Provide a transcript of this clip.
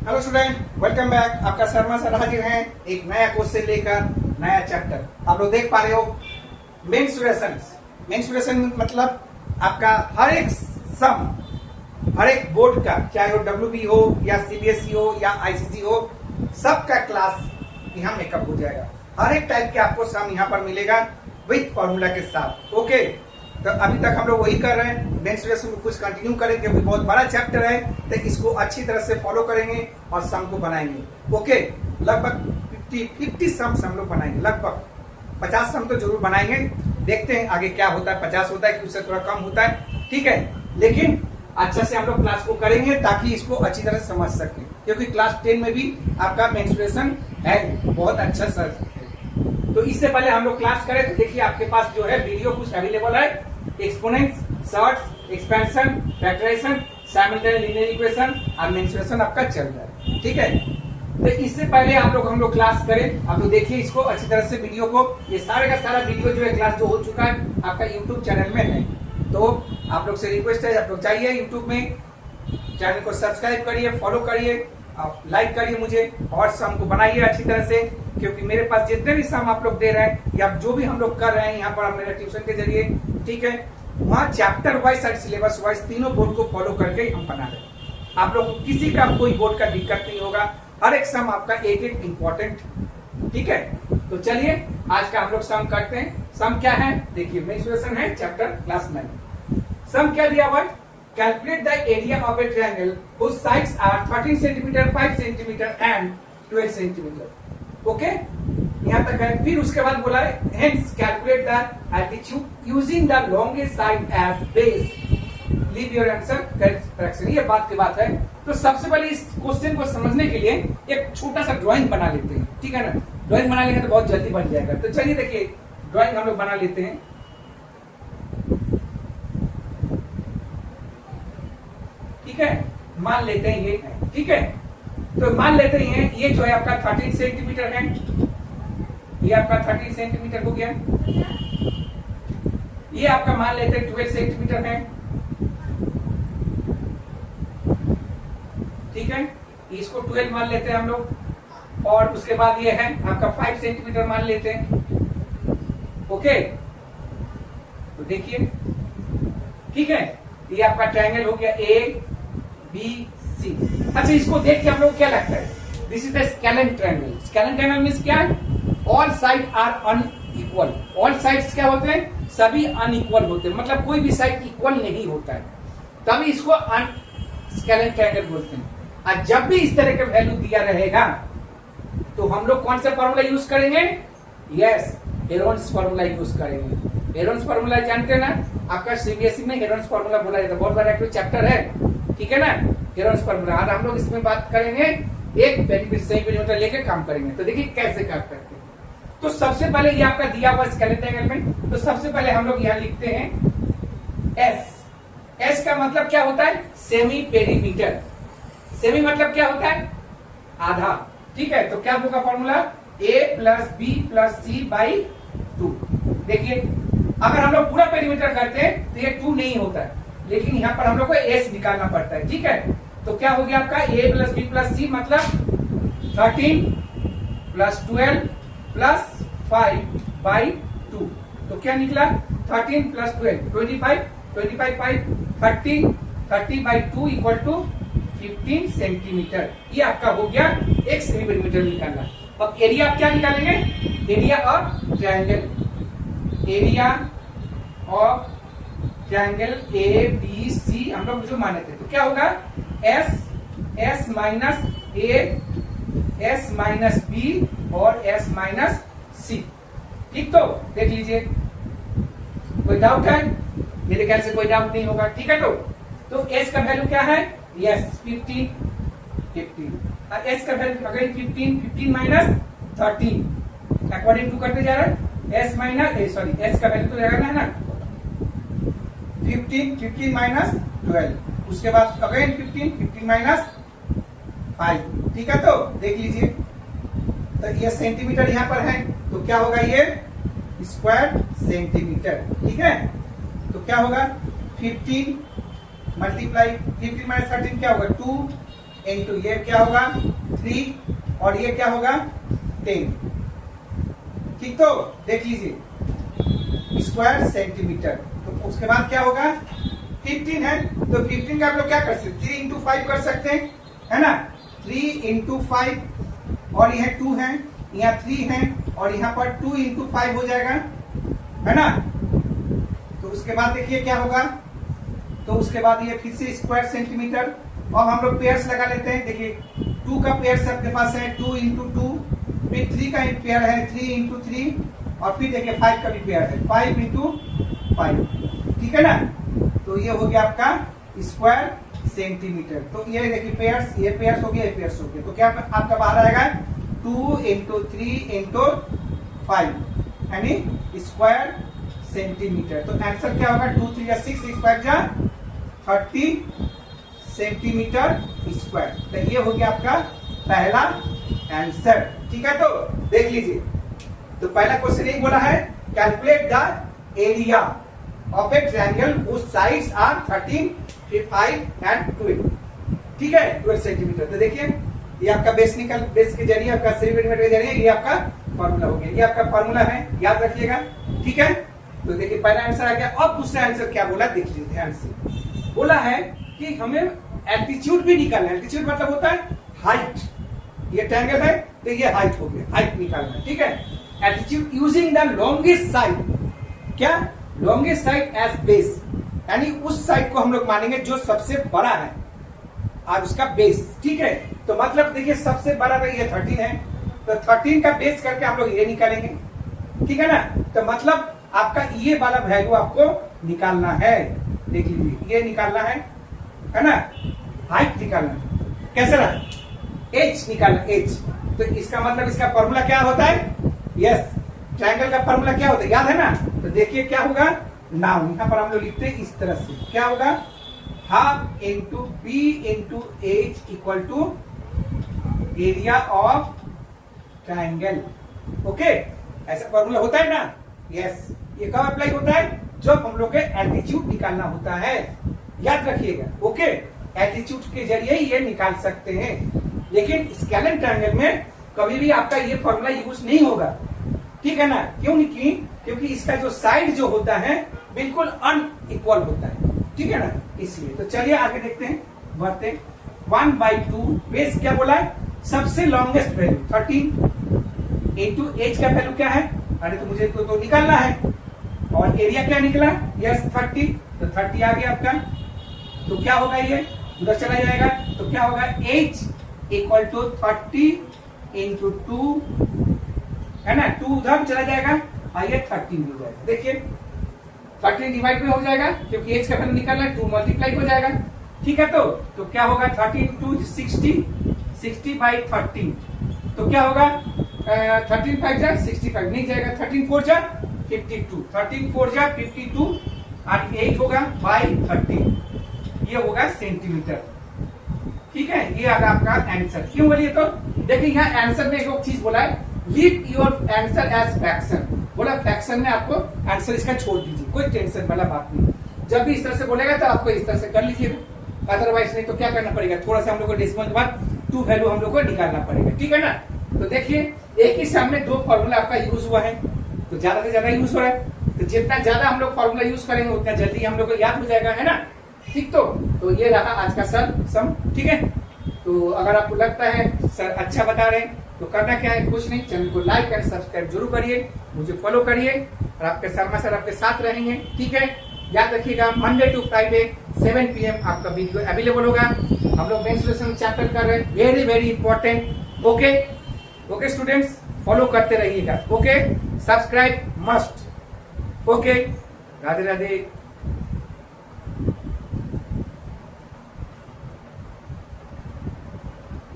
Hello student, welcome back. आपका Sharma sir हाजिर हैं एक नया क्वेश्चन लेकर, नया चैप्टर। आप लोग देख पा रहे हो मेंस्ट्रुएशन मतलब आपका हर एक सम, हर एक बोर्ड का, चाहे वो WB हो या CBSE हो या ICC हो, सबका क्लास यहाँ मेकअप हो जाएगा। हर एक टाइप के आपको सम यहाँ पर मिलेगा विथ फॉर्मूला के साथ। ओके, तो अभी तक हम लोग वही कर रहे हैं। मेंस्ट्रुएशन को कुछ कंटिन्यू करेंगे, अभी बहुत बड़ा चैप्टर है तो इसको अच्छी तरह से फॉलो करेंगे और सम को बनाएंगे। ओके, लगभग 50 सम्स हम लोग बनाएंगे, लगभग 50 सम तो जरूर बनाएंगे। देखते हैं आगे क्या होता है, 50 होता है कि उससे थोड़ा कम होता है, ठीक है। लेकिन अच्छा से हम लोग क्लास को करेंगे ताकि इसको अच्छी तरह समझ सकें, क्योंकि क्लास 10 में भी आपका मेंस्ट्रुएशन है बहुत अच्छा सर। तो इससे पहले हम लोग क्लास करें तो देखिए आपके पास जो है वीडियो कुछ अवेलेबल है। Exponents, shorts, expansion, factorization, simultaneous linear equation और मेंस्ट्रुएशन आपका चल रहा है, ठीक है। तो इससे पहले हम लोग क्लास करें। आप लोग देखिए इसको अच्छी तरह से वीडियो को। ये सारे का सारा वीडियो जो है क्लास जो हो चुका है आपका यूट्यूब चैनल में है। तो आप लोग से रिक्वेस्ट है, आप लोग चाहिए यूट्यूब में चैनल को सब्सक्राइब करिए, फॉलो करिए, आप लाइक करिए मुझे और सम को बनाइए अच्छी तरह से, क्योंकि मेरे पास जितने भी सम आप लोग दे रहे हैं या जो भी हम लोग कर रहे हैं यहाँ पर मेरे ट्यूशन के जरिए, ठीक है, वहाँ चैप्टर वाइज और सिलेबस वाइज तीनों बोर्ड को फॉलो करके हम बना रहे हैं। आप लोग को किसी का कोई बोर्ड का दिक्कत नहीं होगा, हर एक सम आपका एक एक इम्पोर्टेंट, ठीक है। तो चलिए आज का हम लोग सम करते हैं। सम क्या है देखिए, मेंस्ट्रुएशन है चैप्टर क्लास 9। सम क्या दिया हुआ है, calculate the area of A triangle whose sides are 13 cm, 5 cm and 12 cm। Okay, यहाँ तक है। फिर उसके बाद बोला है hence calculate the altitude using the longest side as base, leave your answer correct fraction। ये बात की बात है। तो सबसे पहले इस क्वेश्चन को समझने के लिए एक छोटा सा ड्राइंग बना लेते हैं, ठीक है ना। ड्राइंग बना लेंगे तो बहुत जल्दी बन जाएगा। तो चलिए देखिए ड्राइंग हम लोग बना लेते हैं। ठीक है, मान लेते हैं ये है, ठीक है। तो मान लेते हैं ये जो है आपका 13 सेंटीमीटर है, ये आपका 13 सेंटीमीटर हो गया। ये आपका मान लेते हैं 12 सेंटीमीटर है, ठीक है। इसको 12 मान लेते हैं हम लोग। और उसके बाद ये है आपका 5 सेंटीमीटर मान लेते हैं। ओके, तो देखिए, ठीक है, ये आपका ट्रायंगल हो गया ABC। अच्छा, इसको देख के हम लोग क्या लगता है, this is the scalene triangle. Scalene triangle means क्या है, all side are unequal. All sides क्या होते हैं, सभी अनइक्वल होते हैं, मतलब कोई भी साइड इक्वल नहीं होता है, तभी इसको स्केलन ट्रायंगल बोलते हैं। और जब भी इस तरह का वैल्यू दिया रहेगा तो हम लोग कौन सा फॉर्मूला यूज करेंगे, यस, हेरोन्स फॉर्मूला यूज करेंगे। हेरोन्स फॉर्मूला जानते हैं ना, आपका CBSE में हेरोन्स फॉर्मूला बोला जाता है, बहुत बड़ा एक चैप्टर है, ठीक है ना, हेरोन्स फॉर्मूला। और हम लोग इसमें बात करेंगे एक पेरीमीटर लेके काम करेंगे। तो देखिए कैसे काम करते हैं। तो सबसे पहले ये आपका दिया हुआ स्केलेटन ट्रायंगल में, तो सबसे पहले हम लोग यहाँ लिखते हैं S का मतलब क्या होता है, सेमी पेरीमीटर। सेमी मतलब क्या होता है, आधा, ठीक है। तो क्या होगा फॉर्मूला, A + B + C/2। देखिए अगर हम लोग पूरा पेरीमीटर करते हैं तो ये 2 नहीं होता है, लेकिन यहाँ पर हम लोग को S निकालना पड़ता है, ठीक है। तो क्या हो गया आपका A + B + C मतलब 13 + 12 + 5/2। तो क्या निकला, 13 + 12 25, 25 5 30, 30/2 = 15 सेंटीमीटर। ये आपका हो गया एक सेमी पेरीमीटर निकालना। अब एरिया आप क्या निकालेंगे, area of triangle, area of triangle ABC हम लोग जो माने थे। तो क्या होगा, S - A, S - B और S - C, ठीक। तो देख लीजिए, कोई डाउट है, मेरे ख्याल से कोई डाउट नहीं होगा, ठीक है। तो S का वैल्यू क्या है, यस 15 और S का वैल्यू अगर 15 - 13 अकॉर्डिंग टू करते जा रहा है, S का वैल्यू तो लगाना है ना 15 - 12, उसके बाद अगेन 15 - 5, ठीक है। तो देख लीजिए, तो ये सेंटीमीटर यहाँ पर है, तो क्या होगा, ये स्क्वायर सेंटीमीटर, ठीक है। तो क्या होगा, 15 × 15 - 13 क्या होगा, 2 इंटू ये क्या होगा 3 और ये क्या होगा 10। ठीक, तो देख लीजिए स्क्वायर सेंटीमीटर। तो उसके बाद क्या होगा 15 है, तो 15 का आप लोग क्या कर सकते 3 इंटू 5 कर सकते हैं, है ना। 3 इंटू 5 और यह 2 है, यहाँ 3 है और यहाँ पर 2 इंटू 5 हो जाएगा, है ना। तो उसके बाद देखिए क्या होगा, तो उसके बाद ये फिर से स्क्वायर सेंटीमीटर। और हम लोग पेयर्स लगा लेते हैं। देखिए 2 का पेयर सबके पास है, 2 इंटू 2, फिर 3 का पेयर है 3 इंटू 3 और फिर देखिए 5 का भी पेयर है 5 इंटू 5। ठीक है ना। तो ये हो गया आपका स्क्वायर सेंटीमीटर। तो ये देखिए पेयर्स, ये पेयर्स हो गया, ये पेयर्स हो गया। तो क्या आपका बाहर आएगा 2 इंटू 3 इंटू 5 यानी स्क्वायर सेंटीमीटर। तो आंसर क्या होगा 2 3 6 6 5 30 सेंटीमीटर स्क्वायर। तो ये हो गया आपका पहला आंसर। ठीक है, तो देख लीजिए। तो पहला क्वेश्चन यही बोला है calculate the area of A triangle whose sides are 13, 5 and 12। ठीक है 12 सेंटीमीटर। तो देखिए ये आपका बेस के जरिए आपका सेंटीमीटर के जरिए ये आपका फॉर्मूला हो गया, ये आपका फॉर्मूला है, याद रखिएगा। ठीक है, तो देखिए पहला आंसर आ गया। अब दूसरा आंसर क्या बोला देख लीजिए ध्यान से। बोला है कि हमें एल्टीट्यूड भी निकालना है। एल्टीट्यूड मतलब होता है हाइट। ये ट्रायंगल है तो ये हाइट हो गया, हाइट निकालना है। ठीक है, altitude using the longest side, क्या लॉन्गेस्ट साइड एज बेस, यानी उस साइड को हम लोग मानेंगे जो सबसे बड़ा है और उसका बेस। ठीक है, तो मतलब देखिए सबसे बड़ा तो ये 13 है, तो 13 का बेस करके हम लोग ये निकालेंगे। ठीक है ना। तो मतलब आपका ये वाला वैल्यू आपको निकालना है। देख लीजिए ये निकालना है ना, हाइट निकालना है। कैसे रहा एच निकालना, एच। तो इसका मतलब इसका फॉर्मूला क्या होता है, यस ट्रायंगल का फॉर्मूला क्या होता है याद है ना। तो देखिए क्या होगा नाउ यहाँ पर हम लोग लिखते हैं इस तरह से, क्या होगा half into B into H equal to area of triangle. Okay, ऐसा फॉर्मूला होता है ना। यस, ये कब अप्लाई होता है जब हम लोग के एल्टीट्यूड निकालना होता है, याद रखिएगा। ओके, एल्टीट्यूड के जरिए ये निकाल सकते हैं, लेकिन स्केलर ट्रायंगल में कभी भी आपका ये फॉर्मूला यूज नहीं होगा। ठीक है ना, क्यों नहीं, क्योंकि इसका जो साइड जो होता है बिल्कुल अनइक्वल होता है। ठीक है ना, इसलिए। तो चलिए आगे देखते हैं, बढ़ते 1/2 बेस क्या बोला है, सबसे लॉन्गेस्ट वैल्यू 13 इंटू एच का वैल्यू क्या है, अरे तो मुझे तो निकालना है। और एरिया क्या निकला, यस 30, तो 30 आ गया आपका। तो क्या होगा ये उधर चला जाएगा, तो क्या होगा h इक्वल टू 30 इंटू 2, है ना, 2 उधर चला जाएगा और ये 13 हो जाएगा। देखिए 13 डिवाइड में हो जाएगा क्योंकि h का वैल्यू निकालना है, 2 मल्टीप्लाई हो जाएगा। ठीक है, तो क्या होगा 13 टू 60 बाई 13। तो क्या होगा 13 5 जा 65 नहीं जाएगा, 13 4 जा 52, 13 4 जा 52 और 8 होगा बाई 13, ये होगा सेंटीमीटर। ठीक है, ये आगा आपका आंसर। क्यों बोलिए, तो देखिए यहाँ आंसर में एक चीज बोला है leave your answer as fraction, बोला फ्रैक्शन में आपको आंसर इसका छोड़ दीजिए, कोई टेंशन वाला बात नहीं। जब भी इस तरह से बोलेगा तो आपको इस तरह से कर लीजिए, अदरवाइज नहीं तो क्या करना पड़ेगा, थोड़ा सा हम लोग को डेसिमल के बाद 2 वैल्यू हम लोग को निकालना पड़ेगा। ठीक है ना। तो देखिए एक ही सामने 2 फॉर्मूला आपका यूज हुआ है, तो ज्यादा से ज्यादा यूज हो रहा है, तो जितना ज्यादा हम लोग फॉर्मूला यूज करेंगे उतना जल्दी हम लोग को याद हो जाएगा, है ना। ठीक, तो ये रहा आज का सम। ठीक है, तो अगर आपको लगता है सर अच्छा बता रहे हैं तो करना क्या है, कुछ नहीं, चैनल को लाइक एंड सब्सक्राइब जरूर करिए, मुझे फॉलो करिए और आपके शर्मा सर आपके साथ रहेंगे। ठीक है, याद रखिएगा मंडे टू फ्राइडे 7 PM आपका वीडियो अवेलेबल होगा। हम लोग मेंस्ट्रुएशन चैप्टर कर रहे हैं, very very important. Okay students, follow करते रहिएगा। Okay, subscribe must. Okay, Radhe Radhe.